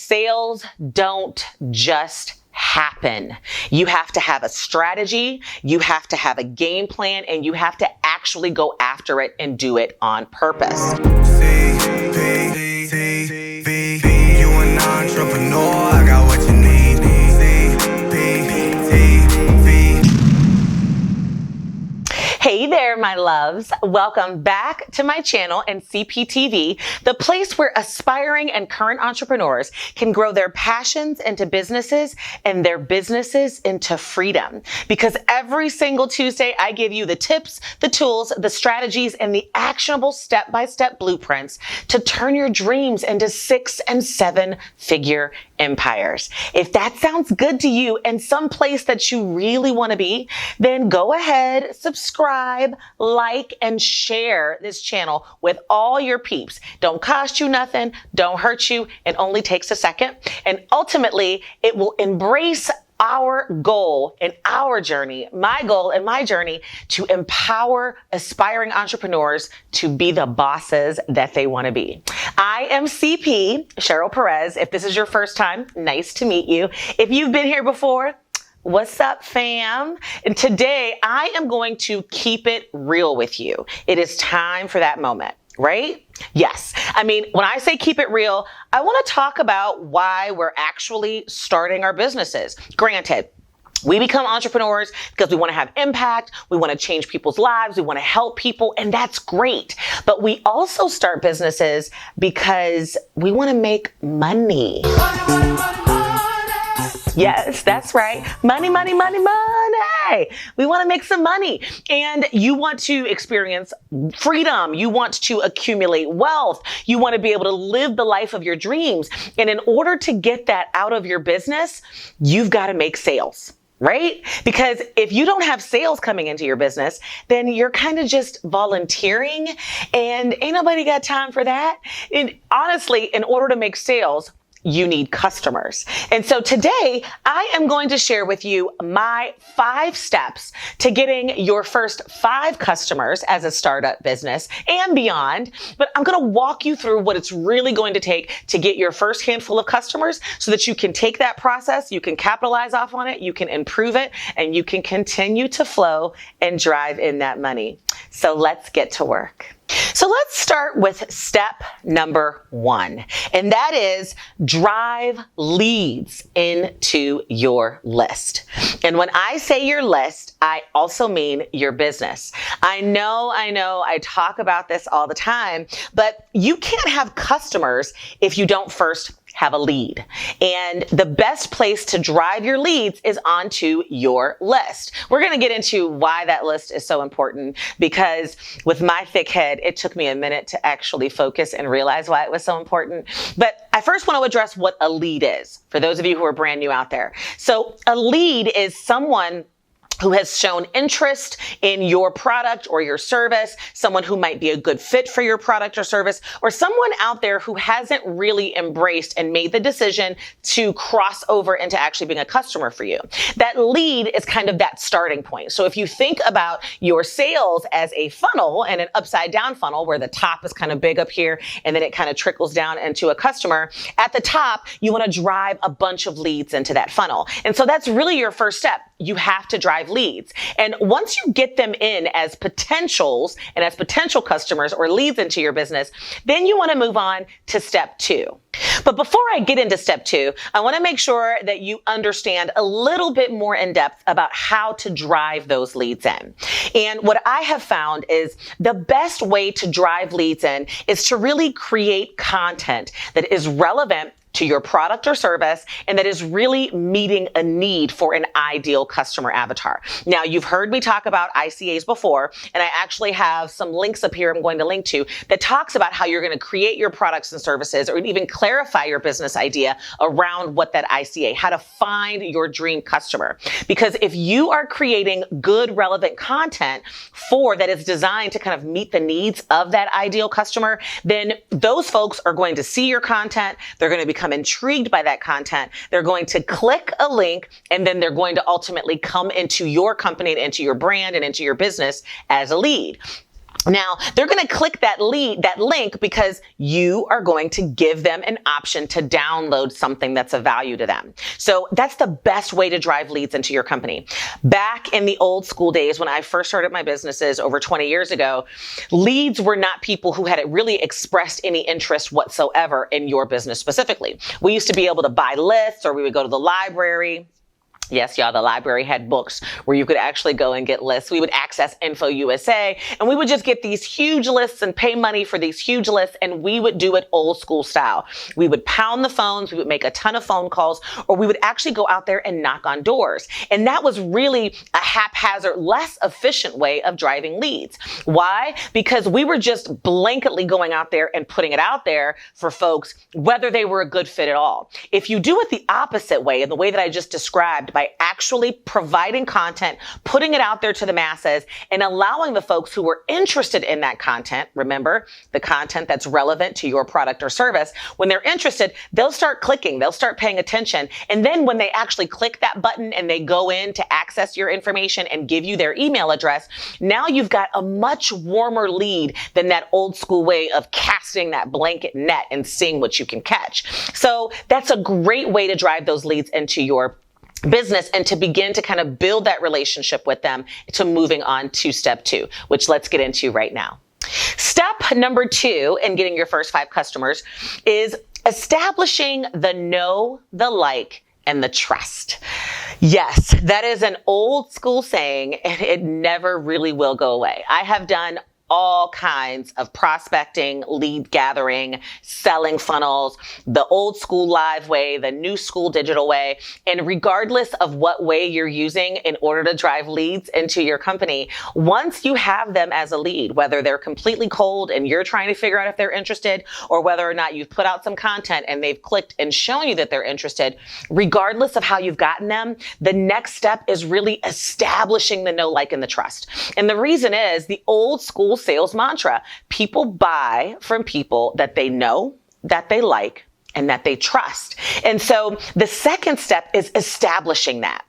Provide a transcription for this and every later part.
sales don't just happen. You have to have a strategy, you have to have a game plan, and you have to actually go after it and do it on purpose. You an entrepreneur, I got what you need. Hey there, my loves. Welcome back to my channel and CPTV, the place where aspiring and current entrepreneurs can grow their passions into businesses and their businesses into freedom. Because every single Tuesday, I give you the tips, the tools, the strategies, and the actionable step-by-step blueprints to turn your dreams into 6- and 7-figure empires. If that sounds good to you and some place that you really want to be, then go ahead, subscribe, like, and share this channel with all your peeps. Don't cost you nothing, don't hurt you, it only takes a second. And ultimately, it will embrace our goal and our journey, my goal and my journey, to empower aspiring entrepreneurs to be the bosses that they want to be. I am CP, Cheryl Perez. If this is your first time, nice to meet you. If you've been here before, what's up, fam? And today I am going to keep it real with you. It is time for that moment, right? Yes. I mean, when I say keep it real, I want to talk about why we're actually starting our businesses. Granted, we become entrepreneurs because we want to have impact, we want to change people's lives, we want to help people, and that's great. But we also start businesses because we want to make money. Yes, that's right. Money, money, money, money. We want to make some money. And you want to experience freedom. You want to accumulate wealth. You want to be able to live the life of your dreams. And in order to get that out of your business, you've got to make sales. Right? Because if you don't have sales coming into your business, then you're kind of just volunteering, and ain't nobody got time for that. And honestly, in order to make sales, you need customers. And so today I am going to share with you my 5 steps to getting your first 5 customers as a startup business and beyond. But I'm going to walk you through what it's really going to take to get your first handful of customers so that you can take that process, you can capitalize off on it, you can improve it, and you can continue to flow and drive in that money. So let's get to work. So let's start with step number 1, and that is drive leads into your list. And when I say your list, I also mean your business. I know, I talk about this all the time, but you can't have customers if you don't first have a lead. And the best place to drive your leads is onto your list. We're going to get into why that list is so important, because with my thick head, it took me a minute to actually focus and realize why it was so important. But I first want to address what a lead is for those of you who are brand new out there. So a lead is someone who has shown interest in your product or your service, someone who might be a good fit for your product or service, or someone out there who hasn't really embraced and made the decision to cross over into actually being a customer for you. That lead is kind of that starting point. So if you think about your sales as a funnel and an upside down funnel where the top is kind of big up here and then it kind of trickles down into a customer, at the top, you want to drive a bunch of leads into that funnel. And so that's really your first step. You have to drive leads. And once you get them in as potentials and as potential customers or leads into your business, then you want to move on to step 2. But before I get into step 2, I want to make sure that you understand a little bit more in depth about how to drive those leads in. And what I have found is the best way to drive leads in is to really create content that is relevant to your product or service, and that is really meeting a need for an ideal customer avatar. Now, you've heard me talk about ICAs before, and I actually have some links up here I'm going to link to that talks about how you're going to create your products and services, or even clarify your business idea around what that ICA, how to find your dream customer. Because if you are creating good, relevant content that is designed to kind of meet the needs of that ideal customer, then those folks are going to see your content, they're going to become intrigued by that content, they're going to click a link, and then they're going to ultimately come into your company and into your brand and into your business as a lead. Now, they're going to click that link because you are going to give them an option to download something that's of value to them. So that's the best way to drive leads into your company. Back in the old school days, when I first started my businesses over 20 years ago, leads were not people who had really expressed any interest whatsoever in your business specifically. We used to be able to buy lists, or we would go to the library. Yes, y'all, the library had books where you could actually go and get lists. We would access Info USA, and we would just get these huge lists and pay money for these huge lists, and we would do it old school style. We would pound the phones, we would make a ton of phone calls, or we would actually go out there and knock on doors. And that was really a haphazard, less efficient way of driving leads. Why? Because we were just blanketly going out there and putting it out there for folks, whether they were a good fit at all. If you do it the opposite way, in the way that I just described, by actually providing content, putting it out there to the masses, and allowing the folks who were interested in that content, remember, the content that's relevant to your product or service, when they're interested, they'll start clicking, they'll start paying attention. And then when they actually click that button and they go in to access your information and give you their email address, now you've got a much warmer lead than that old school way of casting that blanket net and seeing what you can catch. So that's a great way to drive those leads into your business and to begin to kind of build that relationship with them, to moving on to step 2, which let's get into right now. Step number 2 in getting your first 5 customers is establishing the know, the like, and the trust. Yes, that is an old school saying, and it never really will go away. I have done all kinds of prospecting, lead gathering, selling funnels, the old school live way, the new school digital way. And regardless of what way you're using in order to drive leads into your company, once you have them as a lead, whether they're completely cold and you're trying to figure out if they're interested, or whether or not you've put out some content and they've clicked and shown you that they're interested, regardless of how you've gotten them, the next step is really establishing the know, like, and the trust. And the reason is the old school sales mantra: people buy from people that they know, that they like, and that they trust. And so the second step is establishing that.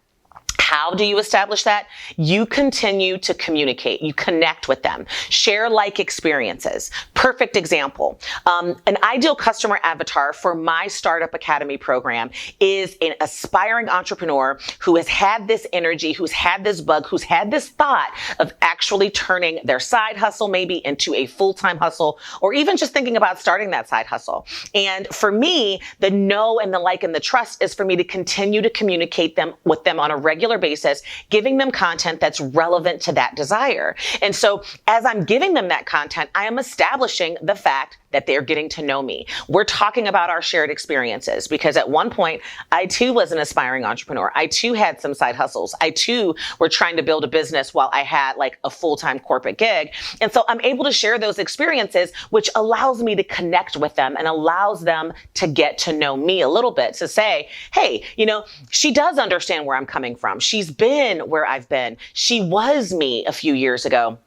How do you establish that? You continue to communicate. You connect with them. Share like experiences. Perfect example. An ideal customer avatar for my Startup Academy program is an aspiring entrepreneur who has had this energy, who's had this bug, who's had this thought of actually turning their side hustle maybe into a full-time hustle, or even just thinking about starting that side hustle. And for me, the know and the like and the trust is for me to continue to communicate with them on a regular basis, giving them content that's relevant to that desire. And so as I'm giving them that content, I am establishing the fact that they're getting to know me. We're talking about our shared experiences, because at one point, I too was an aspiring entrepreneur. I too had some side hustles. I too were trying to build a business while I had like a full-time corporate gig. And so I'm able to share those experiences, which allows me to connect with them and allows them to get to know me a little bit, to say, hey, she does understand where I'm coming from. She's been where I've been. She was me a few years ago.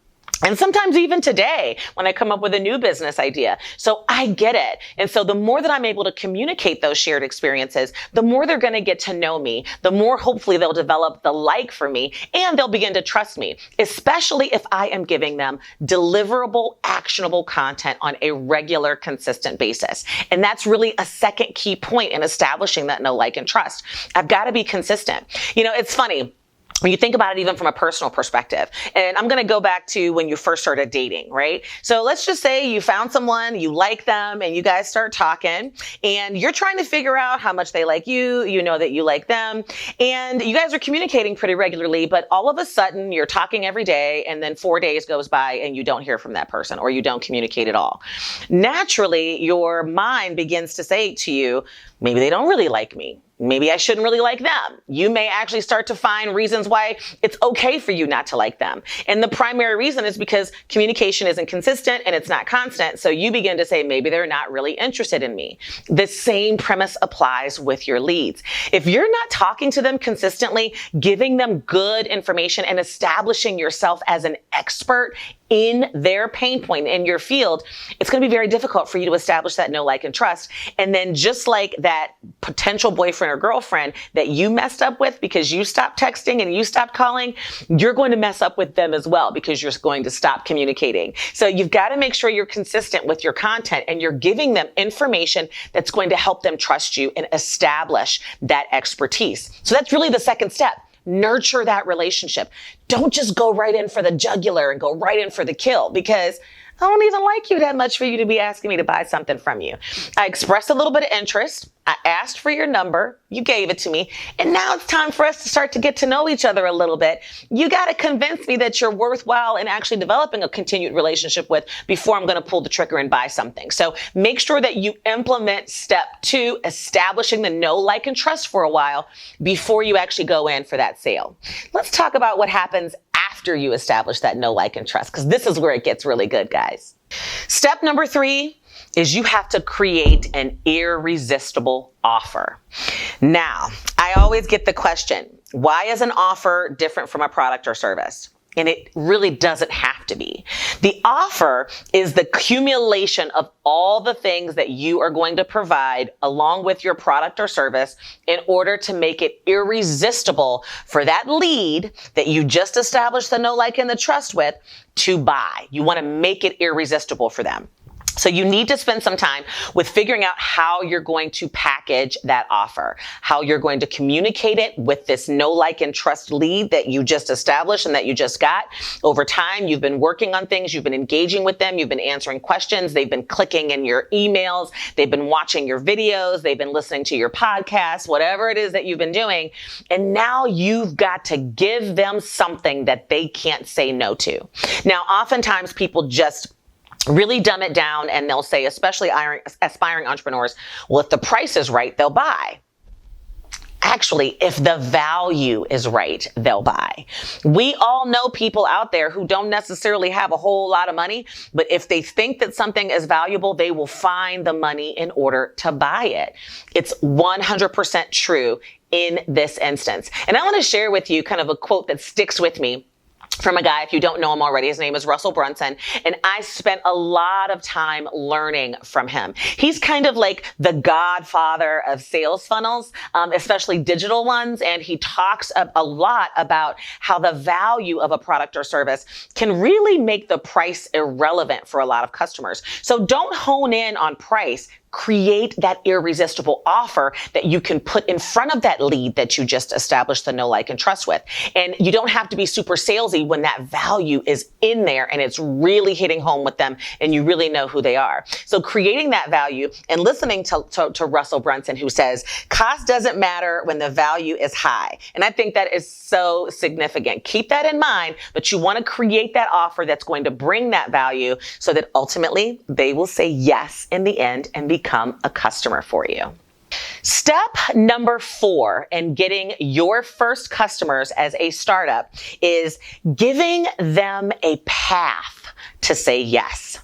And sometimes even today, when I come up with a new business idea. So I get it. And so the more that I'm able to communicate those shared experiences, the more they're going to get to know me, the more hopefully they'll develop the like for me, and they'll begin to trust me, especially if I am giving them deliverable, actionable content on a regular, consistent basis. And that's really a second key point in establishing that know, like, and trust. I've got to be consistent. It's funny when you think about it, even from a personal perspective. And I'm going to go back to when you first started dating, right? So let's just say you found someone, you like them, and you guys start talking, and you're trying to figure out how much they like you. You know that you like them, and you guys are communicating pretty regularly, but all of a sudden you're talking every day, and then 4 days goes by and you don't hear from that person, or you don't communicate at all. Naturally, your mind begins to say to you, maybe they don't really like me. Maybe I shouldn't really like them. You may actually start to find reasons why it's okay for you not to like them. And the primary reason is because communication isn't consistent and it's not constant. So you begin to say, maybe they're not really interested in me. The same premise applies with your leads. If you're not talking to them consistently, giving them good information and establishing yourself as an expert in their pain point in your field, it's going to be very difficult for you to establish that know, like, and trust. And then just like that potential boyfriend or girlfriend that you messed up with because you stopped texting and you stopped calling, you're going to mess up with them as well because you're going to stop communicating. So you've got to make sure you're consistent with your content and you're giving them information that's going to help them trust you and establish that expertise. So that's really the second step. Nurture that relationship. Don't just go right in for the jugular and go right in for the kill, because I don't even like you that much for you to be asking me to buy something from you. I expressed a little bit of interest. I asked for your number. You gave it to me. And now it's time for us to start to get to know each other a little bit. You got to convince me that you're worthwhile and actually developing a continued relationship with before I'm going to pull the trigger and buy something. So make sure that you implement step 2, establishing the know, like, and trust for a while before you actually go in for that sale. Let's talk about what happens after you establish that know, like, and trust, because this is where it gets really good, guys. Step number 3 is you have to create an irresistible offer. Now, I always get the question, why is an offer different from a product or service? And it really doesn't have to be. The offer is the accumulation of all the things that you are going to provide along with your product or service in order to make it irresistible for that lead that you just established the know, like, and the trust with to buy. You want to make it irresistible for them. So you need to spend some time with figuring out how you're going to package that offer, how you're going to communicate it with this know, like, and trust lead that you just established and that you just got. Over time, you've been working on things, you've been engaging with them, you've been answering questions, they've been clicking in your emails, they've been watching your videos, they've been listening to your podcasts, whatever it is that you've been doing. And now you've got to give them something that they can't say no to. Now, oftentimes people just really dumb it down and they'll say, especially aspiring entrepreneurs, well, if the price is right, they'll buy. Actually, if the value is right, they'll buy. We all know people out there who don't necessarily have a whole lot of money, but if they think that something is valuable, they will find the money in order to buy it. It's 100% true in this instance. And I want to share with you kind of a quote that sticks with me from a guy, if you don't know him already. His name is Russell Brunson, and I spent a lot of time learning from him. He's kind of like the godfather of sales funnels, especially digital ones, and he talks a lot about how the value of a product or service can really make the price irrelevant for a lot of customers. So don't hone in on price. Create that irresistible offer that you can put in front of that lead that you just established the know, like, and trust with. And you don't have to be super salesy when that value is in there and it's really hitting home with them and you really know who they are. So creating that value and listening to Russell Brunson, who says, cost doesn't matter when the value is high. And I think that is so significant. Keep that in mind, but you want to create that offer that's going to bring that value so that ultimately they will say yes in the end and become a customer for you. Step number 4 in getting your first customers as a startup is giving them a path to say yes.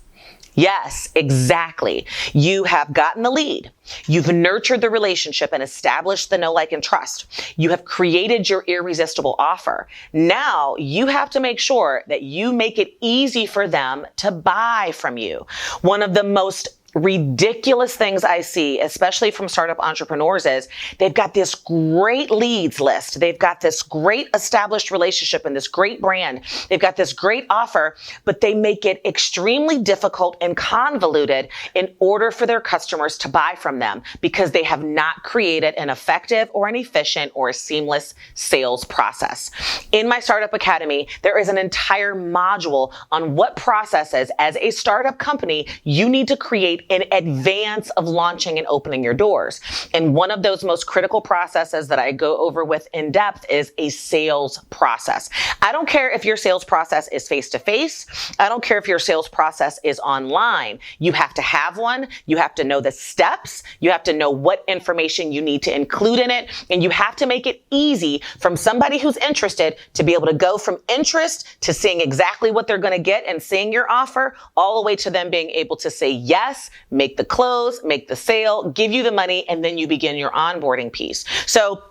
Yes, exactly. You have gotten the lead. You've nurtured the relationship and established the know, like, and trust. You have created your irresistible offer. Now you have to make sure that you make it easy for them to buy from you. One of the most ridiculous things I see, especially from startup entrepreneurs, is they've got this great leads list. They've got this great established relationship and this great brand. They've got this great offer, but they make it extremely difficult and convoluted in order for their customers to buy from them because they have not created an effective or an efficient or a seamless sales process. In my Startup Academy, there is an entire module on what processes as a startup company you need to create in advance of launching and opening your doors. And one of those most critical processes that I go over with in depth is a sales process. I don't care if your sales process is face-to-face. I don't care if your sales process is online. You have to have one. You have to know the steps. You have to know what information you need to include in it. And you have to make it easy from somebody who's interested to be able to go from interest to seeing exactly what they're going to get and seeing your offer all the way to them being able to say yes, make the close, make the sale, give you the money, and then you begin your onboarding piece. So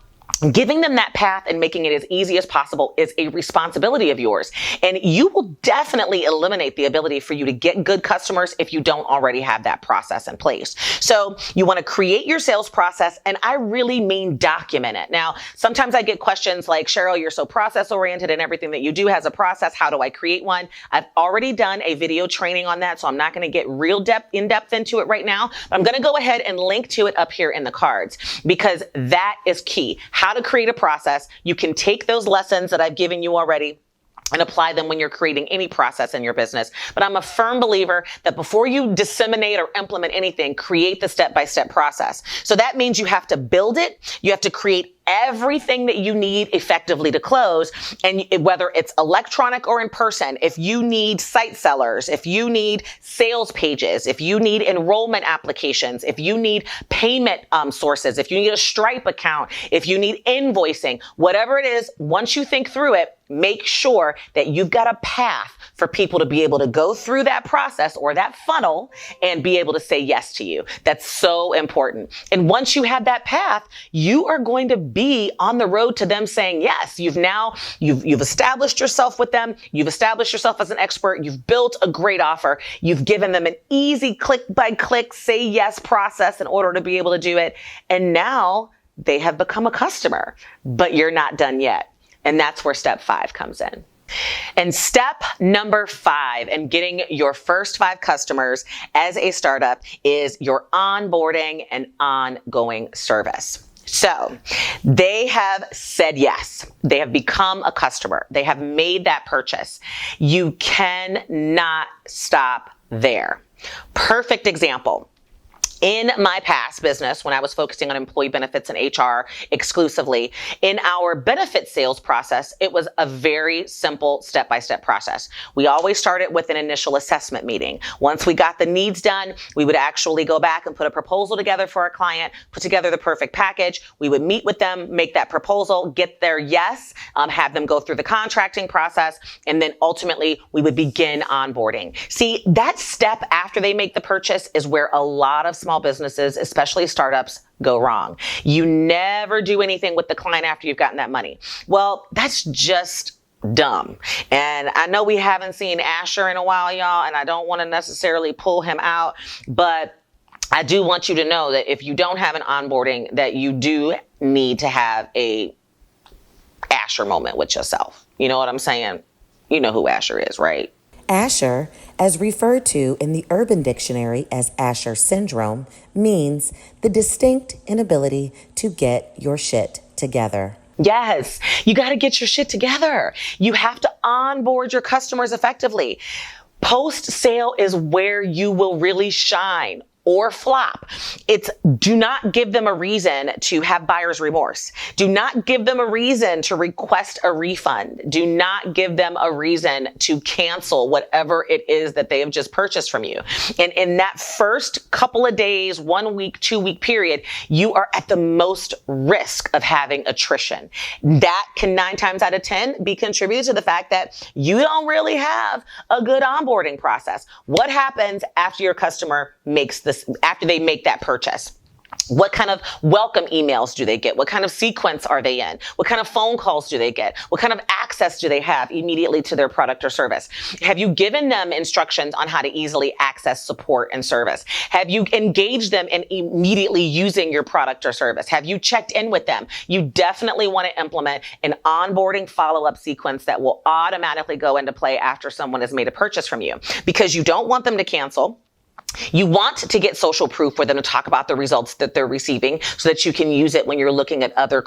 Giving them that path and making it as easy as possible is a responsibility of yours. And you will definitely eliminate the ability for you to get good customers if you don't already have that process in place. So you want to create your sales process, and I really mean document it. Now, sometimes I get questions like, Cheryl, you're so process oriented and everything that you do has a process. How do I create one? I've already done a video training on that, so I'm not going to get real in depth into it right now, but I'm going to go ahead and link to it up here in the cards, because that is key. How to create a process. You can take those lessons that I've given you already and apply them when you're creating any process in your business. But I'm a firm believer that before you disseminate or implement anything, create the step-by-step process. So that means you have to build it. You have to create everything that you need effectively to close. And whether it's electronic or in person, if you need site sellers, if you need sales pages, if you need enrollment applications, if you need payment sources, if you need a Stripe account, if you need invoicing, whatever it is, once you think through it, make sure that you've got a path for people to be able to go through that process or that funnel and be able to say yes to you. That's so important. And once you have that path, you are going to be on the road to them saying yes. You've established yourself with them. You've established yourself as an expert. You've built a great offer. You've given them an easy click by click say yes process in order to be able to do it. And now they have become a customer, but you're not done yet. And that's where step 5 comes in. And step number 5 in getting your first 5 customers as a startup is your onboarding and ongoing service. So they have said yes. They have become a customer. They have made that purchase. You cannot stop there. Perfect example. In my past business, when I was focusing on employee benefits and HR exclusively, in our benefit sales process, it was a very simple step-by-step process. We always started with an initial assessment meeting. Once we got the needs done, we would actually go back and put a proposal together for our client, put together the perfect package. We would meet with them, make that proposal, get their yes, have them go through the contracting process, and then ultimately we would begin onboarding. See, that step after they make the purchase is where a lot of small businesses, especially startups, go wrong. You never do anything with the client after you've gotten that money. Well, that's just dumb. And I know we haven't seen Asher in a while, y'all, and I don't want to necessarily pull him out, but I do want you to know that if you don't have an onboarding, that you do need to have a Asher moment with yourself. You know what I'm saying? You know who Asher is, right? Asher, as referred to in the Urban Dictionary as Asher syndrome, means the distinct inability to get your shit together. Yes, you got to get your shit together. You have to onboard your customers effectively. Post-sale is where you will really shine or flop. It's do not give them a reason to have buyer's remorse. Do not give them a reason to request a refund. Do not give them a reason to cancel whatever it is that they have just purchased from you. And in that first couple of days, 1 week, 2 week period, you are at the most risk of having attrition. That can 9 times out of 10 be contributed to the fact that you don't really have a good onboarding process. What happens after your customer after they make that purchase? What kind of welcome emails do they get? What kind of sequence are they in? What kind of phone calls do they get? What kind of access do they have immediately to their product or service? Have you given them instructions on how to easily access support and service? Have you engaged them in immediately using your product or service? Have you checked in with them? You definitely want to implement an onboarding follow-up sequence that will automatically go into play after someone has made a purchase from you, because you don't want them to cancel. You want to get social proof for them to talk about the results that they're receiving so that you can use it when you're looking at other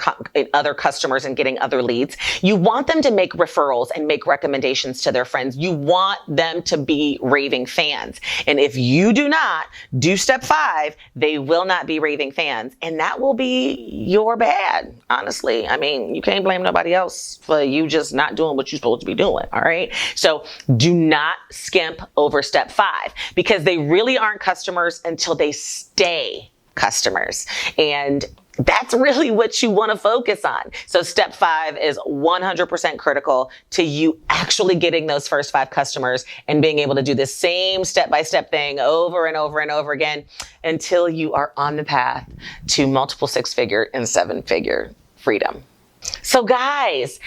customers and getting other leads. You want them to make referrals and make recommendations to their friends. You want them to be raving fans. And if you do not do step 5, they will not be raving fans. And that will be your bad, honestly. I mean, you can't blame nobody else for you just not doing what you're supposed to be doing, all right? So do not skimp over step 5, because they really aren't customers until they stay customers. And that's really what you want to focus on. So step 5 is 100% critical to you actually getting those first 5 customers and being able to do the same step-by-step thing over and over and over again until you are on the path to multiple 6-figure and 7-figure freedom. So guys,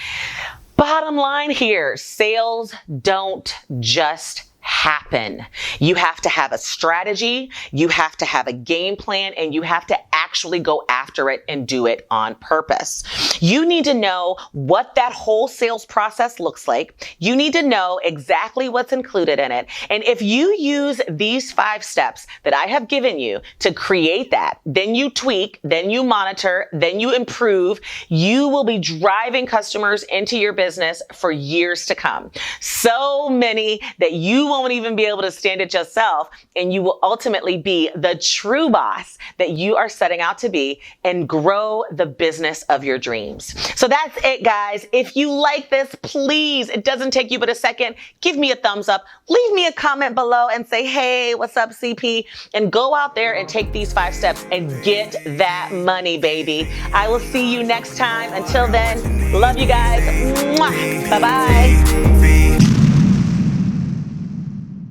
bottom line here, sales don't just happen. You have to have a strategy, you have to have a game plan, and you have to actually go after it and do it on purpose. You need to know what that whole sales process looks like. You need to know exactly what's included in it. And if you use these 5 steps that I have given you to create that, then you tweak, then you monitor, then you improve, you will be driving customers into your business for years to come. So many that you won't even be able to stand it yourself, and you will ultimately be the true boss that you are setting out to be and grow the business of your dreams. So that's it, guys. If you like this, please, it doesn't take you but a second, give me a thumbs up, leave me a comment below and say, hey, what's up, CP? And go out there and take these 5 steps and get that money, baby. I will see you next time. Until then, love you guys. Mwah. Bye-bye.